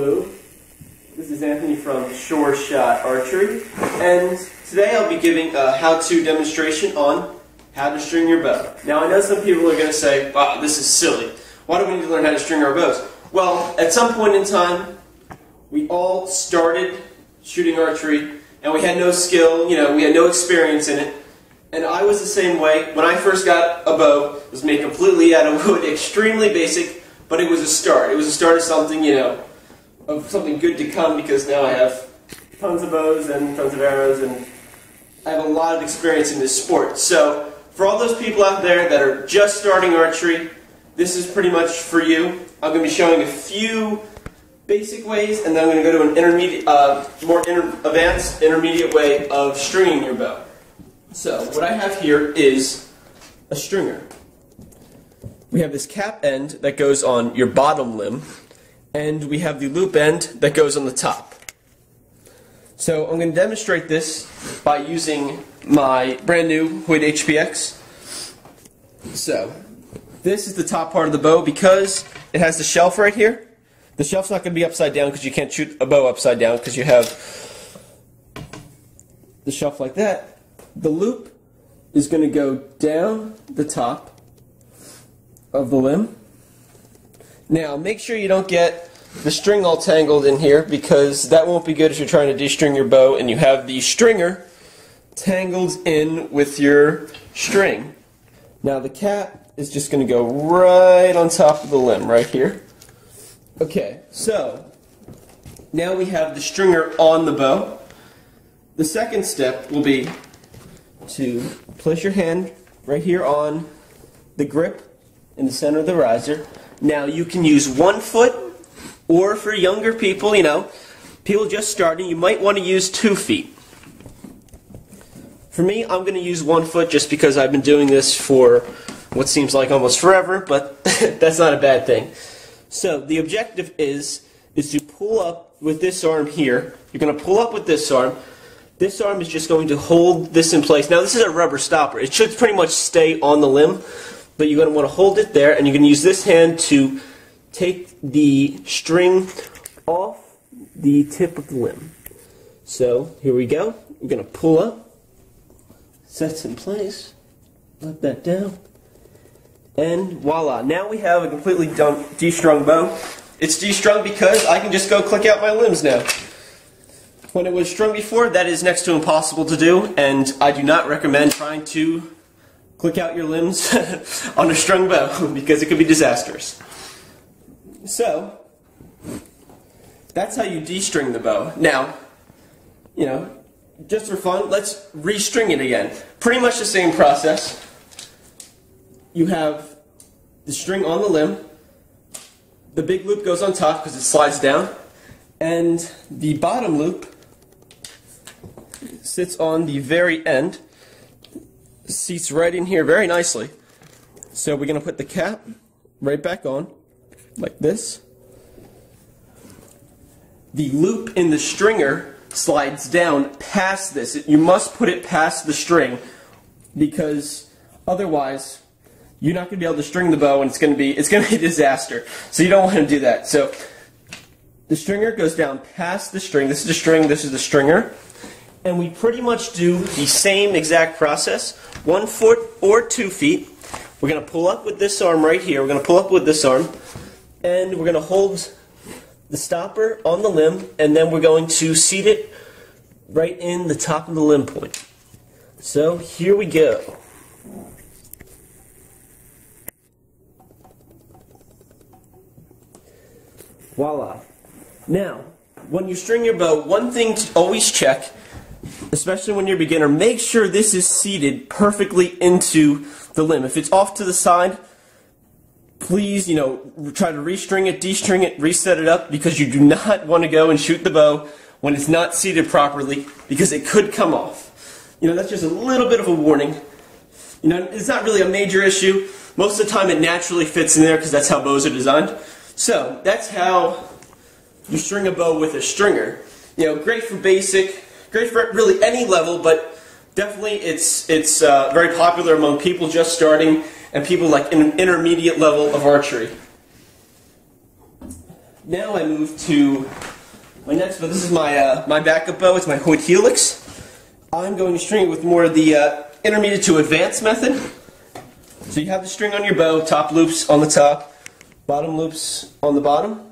Hello, this is Anthony from Sure Shot Archery, and today I'll be giving a how-to demonstration on how to string your bow. Now I know some people are going to say, wow, this is silly. Why do we need to learn how to string our bows? Well, at some point in time, we all started shooting archery, and we had no skill, we had no experience in it. And I was the same way. When I first got a bow, it was made completely out of wood, extremely basic, but it was a start. It was a start of something, of something good to come, because now I have tons of bows and tons of arrows, and I have a lot of experience in this sport. So, for all those people out there that are just starting archery, this is pretty much for you. I'm going to be showing a few basic ways, and then I'm going to go to an intermediate, advanced intermediate way of stringing your bow. So, what I have here is a stringer. We have this cap end that goes on your bottom limb, and we have the loop end that goes on the top. So, I'm going to demonstrate this by using my brand new Hoyt HPX. So, this is the top part of the bow because it has the shelf right here. The shelf's not going to be upside down because you can't shoot a bow upside down because you have the shelf like that. The loop is going to go down the top of the limb. Now, make sure you don't get the string all tangled in here, because that won't be good if you're trying to de-string your bow and you have the stringer tangled in with your string. Now, the cap is just going to go right on top of the limb, right here. Okay, so now we have the stringer on the bow. The second step will be to place your hand right here on the grip in the center of the riser. Now you can use 1 foot, or for younger people, people just starting, you might want to use 2 feet. For me, I'm going to use 1 foot just because I've been doing this for what seems like almost forever, but that's not a bad thing. So the objective is to pull up with this arm here. You're going to pull up with this arm. This arm is just going to hold this in place. Now, this is a rubber stopper. It should pretty much stay on the limb, but you're going to want to hold it there, and you're going to use this hand to take the string off the tip of the limb. So, here we go. We're going to pull up, sets in place, let that down, and voila. Now we have a completely de-strung bow. It's de-strung because I can just go click out my limbs now. When it was strung before, that is next to impossible to do, and I do not recommend trying to click out your limbs on a strung bow, because it could be disastrous. So, that's how you de-string the bow. Now, just for fun, let's re-string it again. Pretty much the same process. You have the string on the limb, the big loop goes on top because it slides down, and the bottom loop sits on the very end, seats right in here very nicely. So we're going to put the cap right back on, like this. The loop in the stringer slides down past this. You must put it past the string, because otherwise you're not going to be able to string the bow, and it's going to be a disaster. So you don't want to do that. So the stringer goes down past the string. This is the string, this is the stringer. And we pretty much do the same exact process, 1 foot or 2 feet. We're going to pull up with this arm right here. We're going to pull up with this arm, and we're going to hold the stopper on the limb, and then we're going to seat it right in the top of the limb point. So here we go. Voila. Now, when you string your bow, one thing to always check, especially when you're a beginner, make sure this is seated perfectly into the limb. If it's off to the side, please, try to restring it, de-string it, reset it up, because you do not want to go and shoot the bow when it's not seated properly, because it could come off. That's just a little bit of a warning. It's not really a major issue. Most of the time it naturally fits in there because that's how bows are designed. So, that's how you string a bow with a stringer. Great for basic, great for really any level, but definitely it's very popular among people just starting and people like in an intermediate level of archery. Now I move to my next bow. This is my my backup bow. It's my Hood Helix. I'm going to string it with more of the intermediate to advanced method. So you have the string on your bow, top loops on the top, bottom loops on the bottom.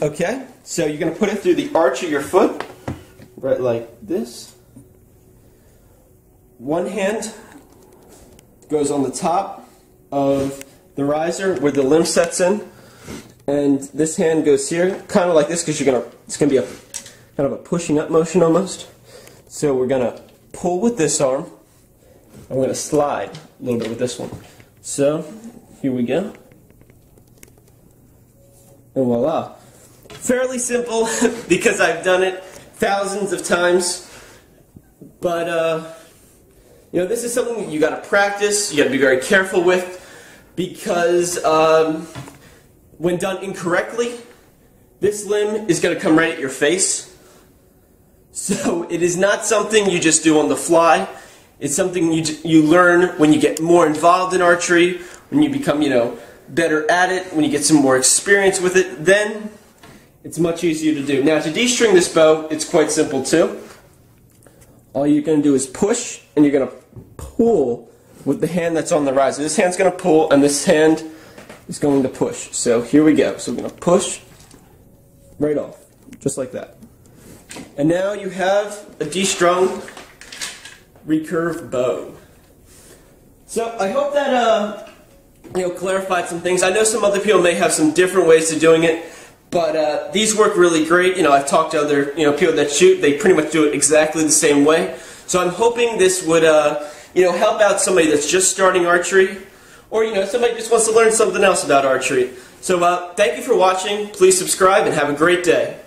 Okay, so you're going to put it through the arch of your foot, right like this. One hand goes on the top of the riser where the limb sets in, and this hand goes here, kind of like this, because it's going to be a kind of a pushing up motion almost. So we're going to pull with this arm, and we're going to slide a little bit with this one. So here we go, and voila. Fairly simple because I've done it thousands of times, but you know, this is something that you got to practice. You got to be very careful with, because when done incorrectly, this limb is going to come right at your face. So it is not something you just do on the fly. It's something you learn when you get more involved in archery, when you become, you know, better at it, when you get some more experience with it. Then it's much easier to do. Now, to de-string this bow, it's quite simple too. All you're going to do is push, and you're going to pull with the hand that's on the riser. This hand's going to pull, and this hand is going to push. So here we go. So we're going to push right off, just like that. And now you have a de-strung recurve bow. So I hope that you know, clarified some things. I know some other people may have some different ways to doing it, but these work really great. You know, I've talked to other people that shoot. They pretty much do it exactly the same way. So I'm hoping this would you know, help out somebody that's just starting archery, or you know, somebody just wants to learn something else about archery. So thank you for watching. Please subscribe and have a great day.